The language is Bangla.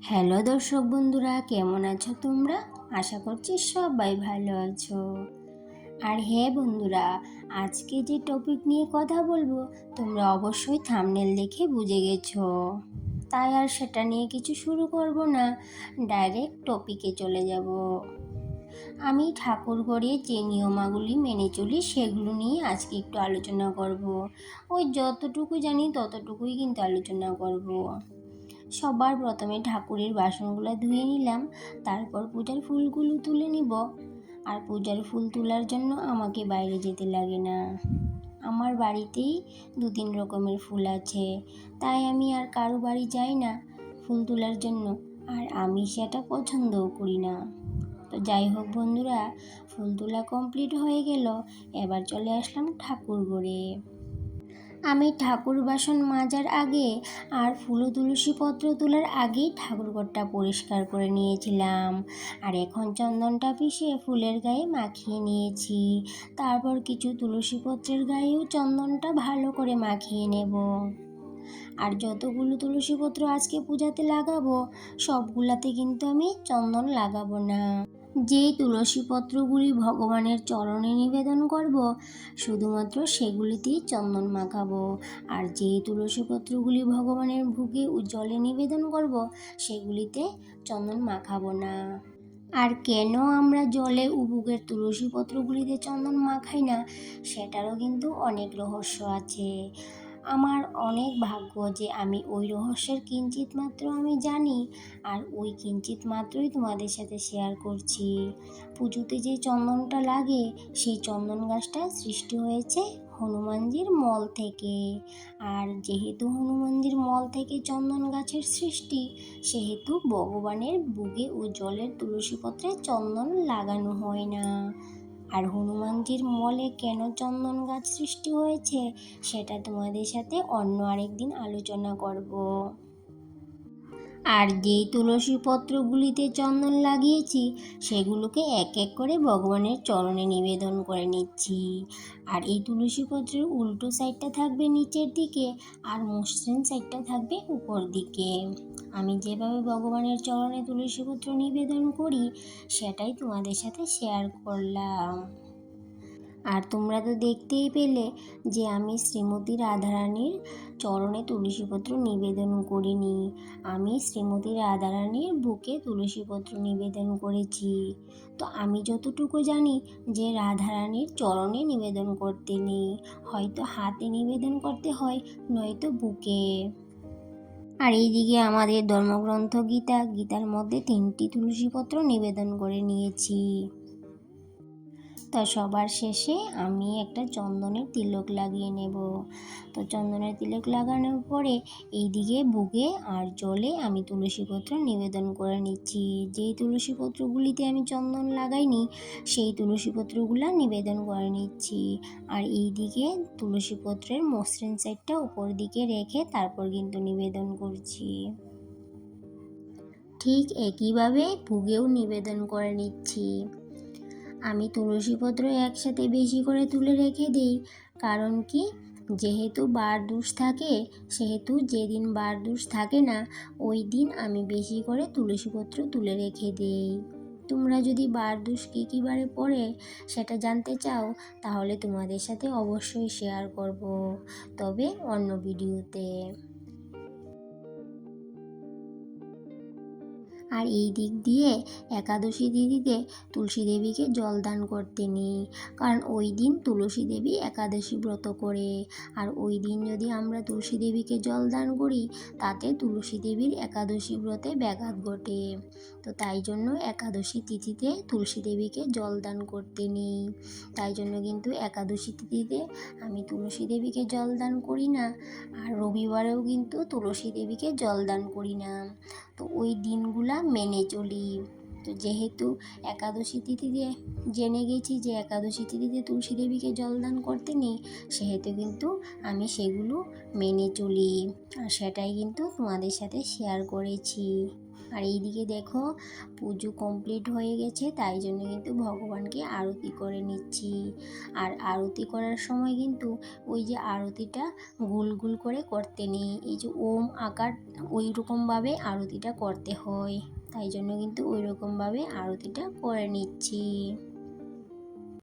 হ্যালো দর্শক বন্ধুরা, কেমন আছো তোমরা? আশা করছি সবাই ভালো আছো। আর হ্যাঁ বন্ধুরা, আজকে যে টপিক নিয়ে কথা বলবো তোমরা অবশ্যই থাম্বনেল দেখে বুঝে গেছো। তাই আর সেটা নিয়ে কিছু শুরু করব না, ডাইরেক্ট টপিকে চলে যাব। আমি ঠাকুর ঘরে যে নিয়মাগুলি মেনে চলি সেগুলো নিয়ে আজকে একটু আলোচনা করব। ওই যতটুকু জানি ততটুকুই কিন্তু আলোচনা করব। সবার প্রথমে ঠাকুরের বাসনগুলো ধুয়ে নিলাম, তারপর পূজার ফুলগুলো তুলে নিব। আর পূজার ফুল তোলার জন্য আমাকে বাইরে যেতে লাগে না, আমার বাড়িতেই 2-3 রকমের ফুল আছে, তাই আমি আর কারো বাড়ি যাই না ফুল তোলার জন্য। আর আমি সেটা পছন্দও করি না। তো যাই হোক বন্ধুরা, ফুল তোলা কমপ্লিট হয়ে গেল। এবার চলে আসলাম ঠাকুর ঘরে। আমি ঠাকুর বাসন মাজার আগে আর ফুল ও তুলসী পত্র তোলার আগেই ঠাকুরঘরটা পরিষ্কার করে নিয়েছিলাম। আর এখন চন্দনটা পিষে ফুলের গায়ে মাখিয়ে নিয়েছি। তারপর কিছু তুলসী পত্রের গায়েও চন্দনটা ভালো করে মাখিয়ে নেব। আর যতগুলো তুলসী পত্র আজকে পূজাতে লাগাবো সবগুলাতে কিন্তু আমি চন্দন লাগাবো না। যেই তুলসী পত্রগুলি ভগবানের চরণে নিবেদন করব শুধুমাত্র সেগুলিতেই চন্দন মাখাবো। আর যেই তুলসী পত্রগুলি ভগবানের ভোগে ও জলে নিবেদন করব সেগুলিতে চন্দন মাখাবো না। আর কেন আমরা জলে ও ভোগের তুলসী পত্রগুলিতে চন্দন মাখাই না সেটারও কিন্তু অনেক রহস্য আছে। আমার অনেক ভাগ্য যে আমি ওই রহস্যের কিঞ্চিত মাত্র আমি জানি, আর ওই কিঞ্চিত মাত্রই তোমাদের সাথে শেয়ার করছি। পুজোতে যে চন্দনটা লাগে সেই চন্দন গাছটা সৃষ্টি হয়েছে হনুমানজির মল থেকে। আর যেহেতু হনুমানজির মল থেকে চন্দন গাছের সৃষ্টি, সেহেতু ভগবানের বুকে ও জলের তুলসী পত্রে চন্দন লাগানো হয় না। আর হনুমানজির মলে কেন চন্দন গাছ সৃষ্টি হয়েছে সেটা তোমাদের সাথে অন্য আরেকদিন আলোচনা করব। আর যেই তুলসী পত্রগুলিতে চন্দন লাগিয়েছি সেগুলোকে এক এক করে ভগবানের চরণে নিবেদন করে নিচ্ছি। আর এই তুলসী পত্রের উল্টো সাইডটা থাকবে নিচের দিকে, আর মসৃণ সাইডটা থাকবে উপর দিকে। আমি যেভাবে ভগবানের চরণে তুলসী পত্র নিবেদন করি সেটাই তোমাদের সাথে শেয়ার করলাম। আর তোমরা তো দেখতেই পেলে যে আমি শ্রীমতী রাধারানীর চরণে তুলসীপত্র নিবেদন করিনি, আমি শ্রীমতী রাধারানীর বুকে তুলসীপত্র নিবেদন করেছি। তো আমি যতটুকু জানি যে রাধারানীর চরণে নিবেদন করতে নেই, হয়তো হাতে নিবেদন করতে হয়, নয়তো বুকে। আর এইদিকে আমাদের ধর্মগ্রন্থ গীতার মধ্যে 3টি তুলসীপত্র নিবেদন করে নিয়েছি। তা সবার শেষে আমি একটা চন্দনের তিলক লাগিয়ে নেব। তো চন্দনের তিলক লাগানোর পরে এইদিকে বুকে আর জলে আমি তুলসীপত্র নিবেদন করে নিচ্ছি। যেই তুলসীপত্রগুলিতে আমি চন্দন লাগাইনি সেই তুলসীপত্রগুলো নিবেদন করে নিচ্ছি। আর এইদিকে তুলসীপত্রের মসৃণ সাইডটা উপর দিকে রেখে তারপর কিন্তু নিবেদন করছি। ঠিক একইভাবে ভোগেও নিবেদন করে নিচ্ছি। আমি তুলসীপত্র একসাথে বেশি করে তুলে রেখে দিই, কারণ কি, যেহেতু বার দোষ থাকে সেহেতু যেদিন বার দোষ থাকে না ওই দিন আমি বেশি করে তুলসীপত্র তুলে রেখে দিই। তোমরা যদি বার দোষ কী কী বারে পড়ে সেটা জানতে চাও তাহলে তোমাদের সাথে অবশ্যই শেয়ার করব, তবে অন্য ভিডিওতে। আর এই দিক দিয়ে একাদশী তিথিতে তুলসী দেবীকে জল দান করতে নেই, কারণ ওই দিন তুলসী দেবী একাদশী ব্রত করে। আর ওই দিন যদি আমরা তুলসী দেবীকে জল দান করি তাতে তুলসী দেবীর একাদশী ব্রতে ব্যাঘাত ঘটে। তো তাই জন্য একাদশী তিথিতে তুলসী দেবীকে জল দান করতে নেই। তাই জন্য কিন্তু একাদশী তিথিতে আমি তুলসী দেবীকে জল দান করি না। আর রবিবারেও কিন্তু তুলসী দেবীকে জল দান করি না। তো ওই দিনগুলা মেনে চলি। তো যেহেতু একাদশী তিথিতে জেনে গেছি যে একাদশী তিথিতে তুলসী দেবীকে জলদান করতে নেই, সেহেতু কিন্তু আমি সেগুলো মেনে চলি। আর সেটাই কিন্তু তোমাদের সাথে শেয়ার করেছি। আর এইদিকে দেখো পুজো কমপ্লিট হয়ে গেছে, তাই জন্য কিন্তু ভগবানকে আরতি করে নিচ্ছি। আর আরতি করার সময় কিন্তু ওই যে আরতিটা গোল গোল করে করতে নেই, এই যে ওম আকার ওই রকমভাবে আরতিটা করতে হয়, তাই জন্য কিন্তু ওই রকমভাবে আরতিটা করে নিচ্ছি।